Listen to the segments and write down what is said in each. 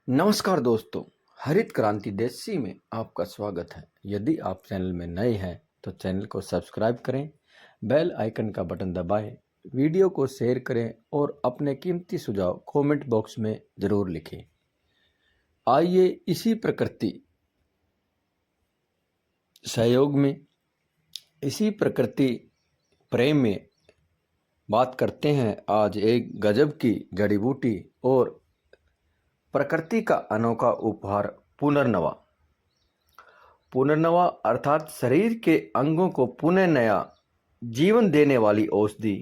नमस्कार दोस्तों, हरित क्रांति देसी में आपका स्वागत है। यदि आप चैनल में नए हैं तो चैनल को सब्सक्राइब करें, बेल आइकन का बटन दबाएं, वीडियो को शेयर करें और अपने कीमती सुझाव कमेंट बॉक्स में ज़रूर लिखें। आइए इसी प्रकृति सहयोग में, इसी प्रकृति प्रेम में बात करते हैं आज एक गजब की जड़ी बूटी और प्रकृति का अनोखा उपहार पुनर्नवा। पुनर्नवा अर्थात शरीर के अंगों को पुनः नया जीवन देने वाली औषधि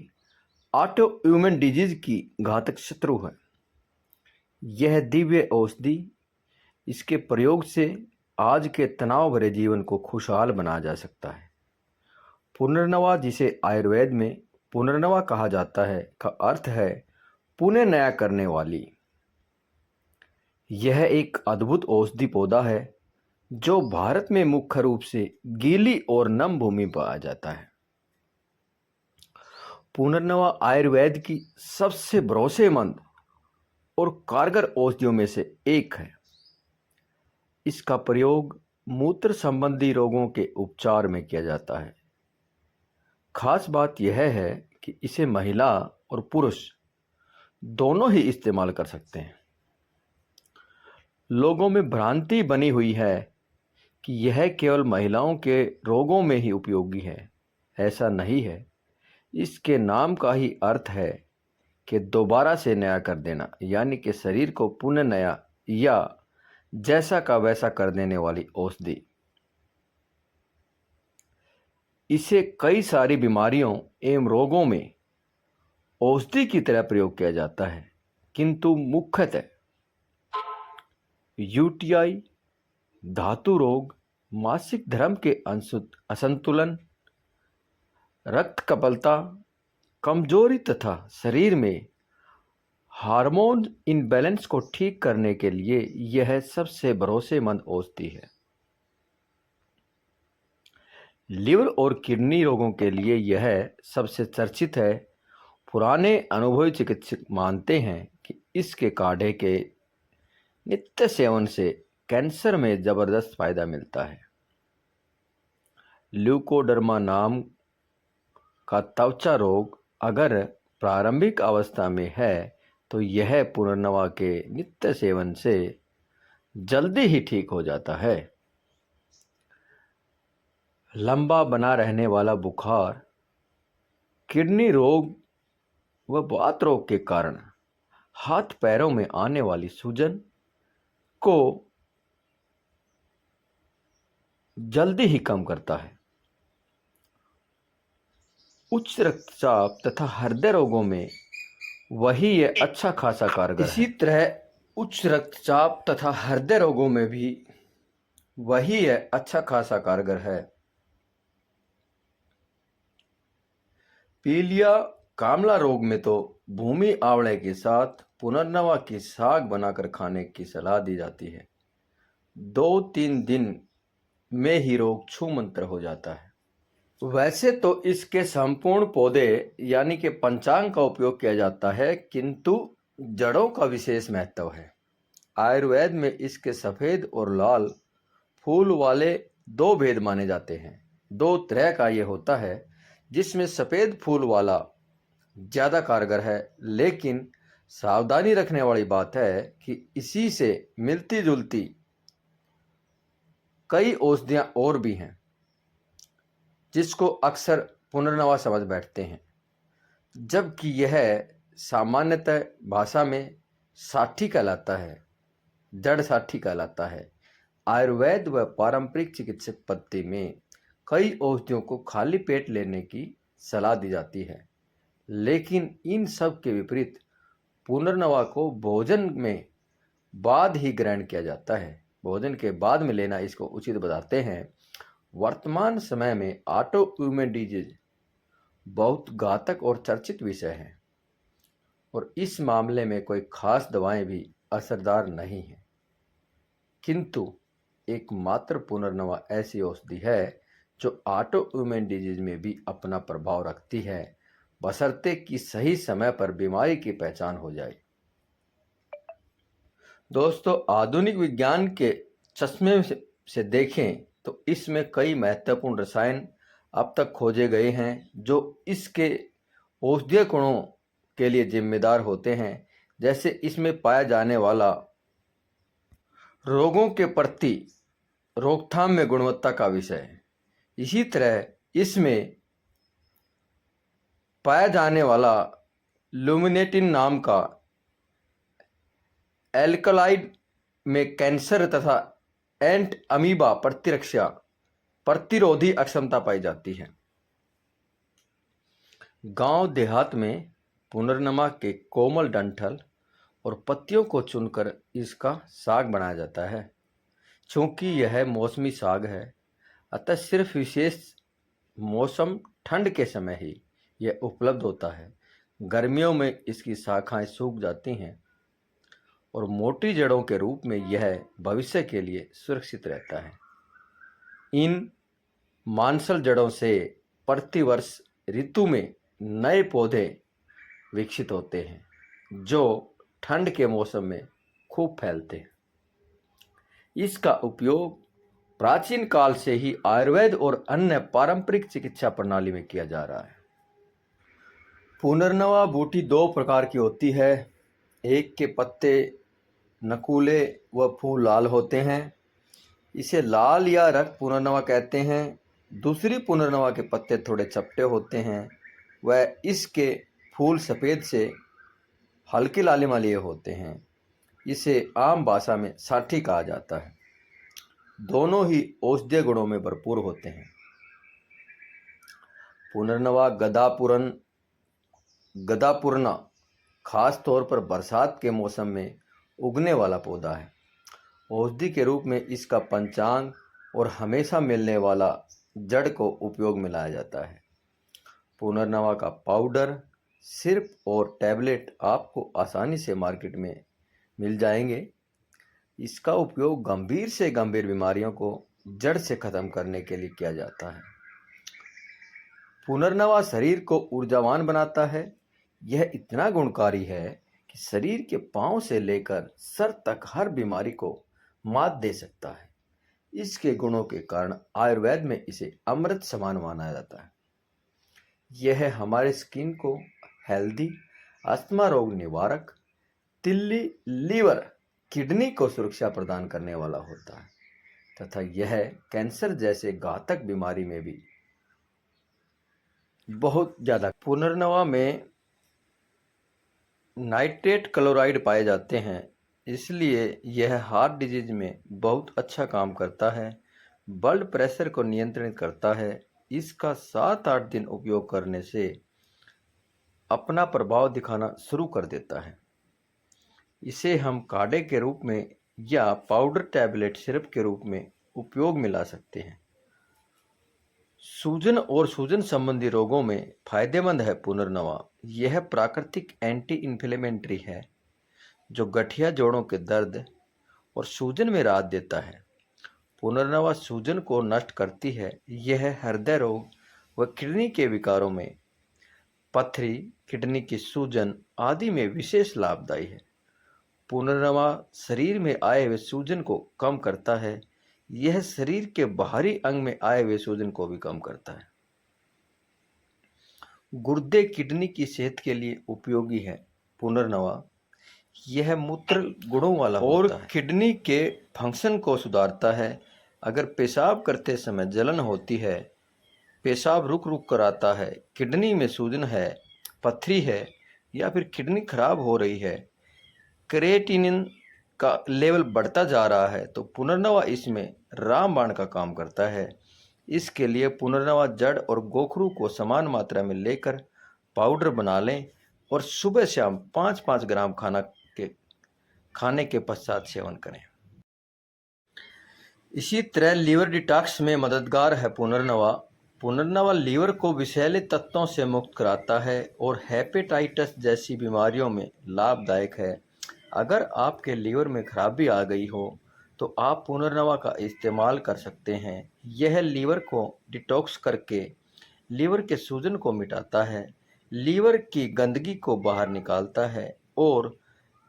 ऑटो इम्यून डिजीज की घातक शत्रु है। यह दिव्य औषधि, इसके प्रयोग से आज के तनाव भरे जीवन को खुशहाल बनाया जा सकता है। पुनर्नवा, जिसे आयुर्वेद में पुनर्नवा कहा जाता है, का अर्थ है पुनः नया करने वाली। यह एक अद्भुत औषधि पौधा है जो भारत में मुख्य रूप से गीली और नम भूमि पर पाया जाता है। पुनर्नवा आयुर्वेद की सबसे भरोसेमंद और कारगर औषधियों में से एक है। इसका प्रयोग मूत्र संबंधी रोगों के उपचार में किया जाता है। खास बात यह है कि इसे महिला और पुरुष दोनों ही इस्तेमाल कर सकते हैं। लोगों में भ्रांति बनी हुई है कि यह केवल महिलाओं के रोगों में ही उपयोगी है। ऐसा नहीं है। इसके नाम का ही अर्थ है कि दोबारा से नया कर देना, यानी कि शरीर को पुनः नया या जैसा का वैसा कर देने वाली औषधि। इसे कई सारी बीमारियों एवं रोगों में औषधि की तरह प्रयोग किया जाता है, किंतु मुख्यतः यूटीआई, धातु रोग, मासिक धर्म के असंतुलन, रक्त कपलता, कमजोरी तथा शरीर में हार्मोन इनबैलेंस को ठीक करने के लिए यह सबसे भरोसेमंद औषधि है। लिवर और किडनी रोगों के लिए यह सबसे चर्चित है। पुराने अनुभवी चिकित्सक मानते हैं कि इसके काढ़े के नित्य सेवन से कैंसर में जबरदस्त फायदा मिलता है। ल्यूकोडर्मा नाम का त्वचा रोग अगर प्रारंभिक अवस्था में है तो यह पुनर्नवा के नित्य सेवन से जल्दी ही ठीक हो जाता है। लंबा बना रहने वाला बुखार, किडनी रोग व वात रोग के कारण हाथ पैरों में आने वाली सूजन को जल्दी ही कम करता है। उच्च रक्तचाप तथा हृदय रोगों में वही ये अच्छा खासा कारगर है। इसी तरह उच्च रक्तचाप तथा हृदय रोगों में भी वही ये अच्छा खासा कारगर है। पीलिया कामला रोग में तो भूमि आवड़े के साथ पुनर्नवा की साग बनाकर खाने की सलाह दी जाती है। 2-3 दिन में ही रोग छूमंतर हो जाता है। वैसे तो इसके संपूर्ण पौधे यानी कि पंचांग का उपयोग किया जाता है, किंतु जड़ों का विशेष महत्व है। आयुर्वेद में इसके सफ़ेद और लाल फूल वाले दो भेद माने जाते हैं। दो तरह का ये होता है, जिसमें सफ़ेद फूल वाला ज़्यादा कारगर है, लेकिन सावधानी रखने वाली बात है कि इसी से मिलती जुलती कई औषधियाँ और भी हैं जिसको अक्सर पुनर्नवा समझ बैठते हैं, जबकि यह सामान्यतः भाषा में साठी कहलाता है, जड़ साठी कहलाता है। आयुर्वेद व पारंपरिक चिकित्सक पद्धति में कई औषधियों को खाली पेट लेने की सलाह दी जाती है, लेकिन इन सब के विपरीत पुनर्नवा को भोजन में बाद ही ग्रहण किया जाता है। भोजन के बाद में लेना इसको उचित बताते हैं। वर्तमान समय में ऑटो इम्यून डिजीज बहुत घातक और चर्चित विषय है और इस मामले में कोई खास दवाएं भी असरदार नहीं हैं, किंतु एकमात्र पुनर्नवा ऐसी औषधि है जो ऑटो इम्यून डिजीज में भी अपना प्रभाव रखती है, बशर्ते कि सही समय पर बीमारी की पहचान हो जाए। दोस्तों, आधुनिक विज्ञान के चश्मे से देखें तो इसमें कई महत्वपूर्ण रसायन अब तक खोजे गए हैं जो इसके औषधीय गुणों के लिए जिम्मेदार होते हैं। जैसे इसमें पाया जाने वाला रोगों के प्रति रोकथाम में गुणवत्ता का विषय है। इसी तरह इसमें पाया जाने वाला लुमिनेटिन नाम का एल्कलाइड में कैंसर तथा एंट अमीबा प्रतिरक्षा प्रतिरोधी अक्षमता पाई जाती है। गांव देहात में पुनर्नमा के कोमल डंठल और पत्तियों को चुनकर इसका साग बनाया जाता है। चूंकि यह मौसमी साग है, अतः सिर्फ विशेष मौसम ठंड के समय ही यह उपलब्ध होता है। गर्मियों में इसकी शाखाएं सूख जाती हैं और मोटी जड़ों के रूप में यह भविष्य के लिए सुरक्षित रहता है। इन मांसल जड़ों से प्रतिवर्ष ऋतु में नए पौधे विकसित होते हैं जो ठंड के मौसम में खूब फैलते हैं। इसका उपयोग प्राचीन काल से ही आयुर्वेद और अन्य पारंपरिक चिकित्सा प्रणाली में किया जा रहा है। पुनर्नवा बूटी दो प्रकार की होती है। एक के पत्ते नकूले व फूल लाल होते हैं, इसे लाल या रक्त पुनर्नवा कहते हैं। दूसरी पुनर्नवा के पत्ते थोड़े चपटे होते हैं व इसके फूल सफ़ेद से हल्के लालिमा लिए होते हैं। इसे आम भाषा में साठी कहा जाता है। दोनों ही औषधीय गुणों में भरपूर होते हैं। पुनर्नवा गदापुरना खास तौर पर बरसात के मौसम में उगने वाला पौधा है। औषधि के रूप में इसका पंचांग और हमेशा मिलने वाला जड़ को उपयोग में लाया जाता है। पुनर्नवा का पाउडर, सिरप और टैबलेट आपको आसानी से मार्केट में मिल जाएंगे। इसका उपयोग गंभीर से गंभीर बीमारियों को जड़ से खत्म करने के लिए किया जाता है। पुनर्नवा शरीर को ऊर्जावान बनाता है। यह इतना गुणकारी है कि शरीर के पांव से लेकर सर तक हर बीमारी को मात दे सकता है। इसके गुणों के कारण आयुर्वेद में इसे अमृत समान माना जाता है। यह हमारे स्किन को हेल्दी, अस्थमा रोग निवारक, तिल्ली, लीवर, किडनी को सुरक्षा प्रदान करने वाला होता है तथा यह कैंसर जैसे घातक बीमारी में भी बहुत ज़्यादा। पुनर्नवा में नाइट्रेट क्लोराइड पाए जाते हैं, इसलिए यह हार्ट डिजीज में बहुत अच्छा काम करता है। ब्लड प्रेशर को नियंत्रित करता है। इसका 7-8 दिन उपयोग करने से अपना प्रभाव दिखाना शुरू कर देता है। इसे हम काढ़े के रूप में या पाउडर, टैबलेट, सिरप के रूप में उपयोग में ला सकते हैं। सूजन और सूजन संबंधी रोगों में फायदेमंद है पुनर्नवा। यह प्राकृतिक एंटी इन्फ्लेमेटरी है जो गठिया जोड़ों के दर्द और सूजन में राहत देता है। पुनर्नवा सूजन को नष्ट करती है। यह हृदय रोग व किडनी के विकारों में, पथरी, किडनी की सूजन आदि में विशेष लाभदायी है। पुनर्नवा शरीर में आए हुए सूजन को कम करता है। यह शरीर के बाहरी अंग में आए हुए सूजन को भी कम करता है। गुर्दे, किडनी की सेहत के लिए उपयोगी है पुनर्नवा। यह मूत्र गुणों वाला होता है और किडनी के फंक्शन को सुधारता है। अगर पेशाब करते समय जलन होती है, पेशाब रुक रुक कर आता है, किडनी में सूजन है, पथरी है या फिर किडनी खराब हो रही है, क्रिएटिनिन का लेवल बढ़ता जा रहा है, तो पुनर्नवा इसमें रामबाण का काम करता है। इसके लिए पुनर्नवा जड़ और गोखरू को समान मात्रा में लेकर पाउडर बना लें और सुबह शाम 5-5 ग्राम खाने के पश्चात सेवन करें। इसी तरह लीवर डिटॉक्स में मददगार है पुनर्नवा। पुनर्नवा लीवर को विषैले तत्वों से मुक्त कराता है और हेपेटाइटिस जैसी बीमारियों में लाभदायक है। अगर आपके लीवर में खराबी आ गई हो तो आप पुनर्नवा का इस्तेमाल कर सकते हैं। यह लीवर को डिटॉक्स करके लीवर के सूजन को मिटाता है, लीवर की गंदगी को बाहर निकालता है और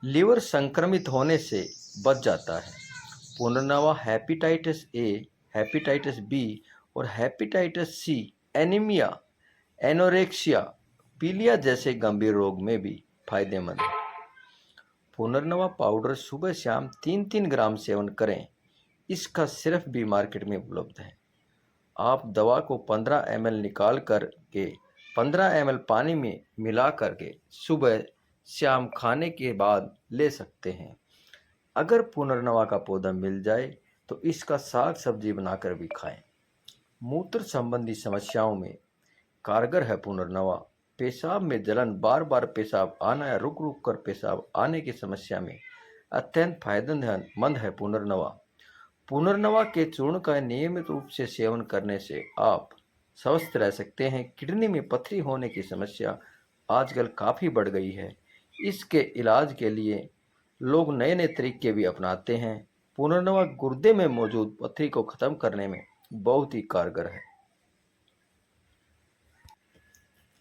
लीवर संक्रमित होने से बच जाता है। पुनर्नवा हेपेटाइटिस ए, हेपेटाइटिस बी और हेपेटाइटिस सी, एनीमिया, एनोरेक्सिया, पीलिया जैसे गंभीर रोग में भी फायदेमंद है। पुनर्नवा पाउडर सुबह शाम 3-3 ग्राम सेवन करें। इसका सिर्फ भी मार्केट में उपलब्ध है। आप दवा को 15 ml निकाल कर के 15 ml पानी में मिला करके सुबह शाम खाने के बाद ले सकते हैं। अगर पुनर्नवा का पौधा मिल जाए तो इसका साग सब्जी बनाकर भी खाएं। मूत्र संबंधी समस्याओं में कारगर है पुनर्नवा। पेशाब में जलन, बार बार पेशाब आना या रुक रुक कर पेशाब आने की समस्या में अत्यंत फायदेमंद है पुनर्नवा। पुनर्नवा के चूर्ण का नियमित रूप से सेवन करने से आप स्वस्थ रह सकते हैं। किडनी में पथरी होने की समस्या आजकल काफ़ी बढ़ गई है। इसके इलाज के लिए लोग नए नए तरीके भी अपनाते हैं। पुनर्नवा गुर्दे में मौजूद पथरी को खत्म करने में बहुत ही कारगर है।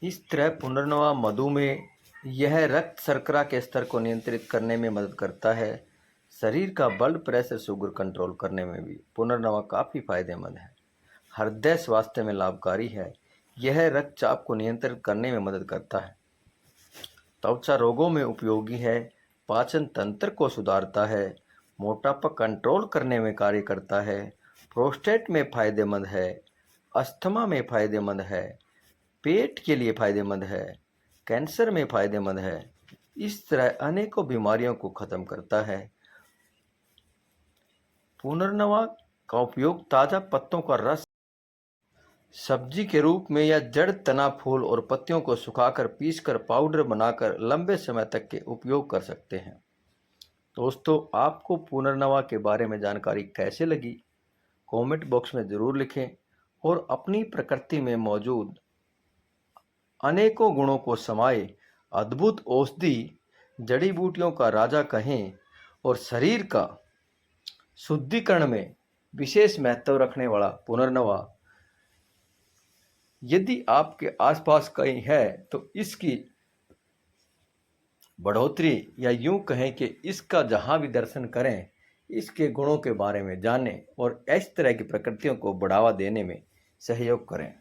इस तरह पुनर्नवा मधुमेह, यह रक्त शर्करा के स्तर को नियंत्रित करने में मदद करता है। शरीर का ब्लड प्रेशर, शुगर कंट्रोल करने में भी पुनर्नवा काफ़ी फायदेमंद है। हृदय स्वास्थ्य में लाभकारी है। यह रक्तचाप को नियंत्रित करने में मदद करता है। त्वचा रोगों में उपयोगी है। पाचन तंत्र को सुधारता है। मोटापा कंट्रोल करने में कार्य करता है। प्रोस्टेट में फायदेमंद है। अस्थमा में फायदेमंद है। पेट के लिए फायदेमंद है। कैंसर में फायदेमंद है। इस तरह अनेकों बीमारियों को खत्म करता है। पुनर्नवा का उपयोग ताज़ा पत्तों का रस सब्जी के रूप में या जड़, तना, फूल और पत्तियों को सुखाकर पीसकर पाउडर बनाकर लंबे समय तक के उपयोग कर सकते हैं। दोस्तों, आपको पुनर्नवा के बारे में जानकारी कैसे लगी? कमेंट बॉक्स में ज़रूर लिखें और अपनी प्रकृति में मौजूद अनेकों गुणों को समाये अद्भुत औषधि, जड़ी बूटियों का राजा कहें और शरीर का शुद्धिकरण में विशेष महत्व रखने वाला पुनर्नवा यदि आपके आसपास कहीं है तो इसकी बढ़ोतरी, या यूं कहें कि इसका जहां भी दर्शन करें, इसके गुणों के बारे में जानें और इस तरह की प्रकृतियों को बढ़ावा देने में सहयोग करें।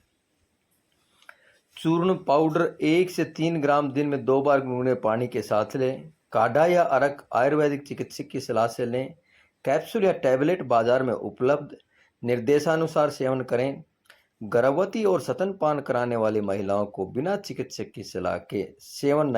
चूर्ण पाउडर 1 से 3 ग्राम दिन में 2 बार गुनगुने पानी के साथ लें। काढ़ा या अर्क आयुर्वेदिक चिकित्सक की सलाह से लें। कैप्सूल या टैबलेट बाजार में उपलब्ध, निर्देशानुसार सेवन करें। गर्भवती और स्तनपान कराने वाली महिलाओं को बिना चिकित्सक की सलाह के सेवन नहीं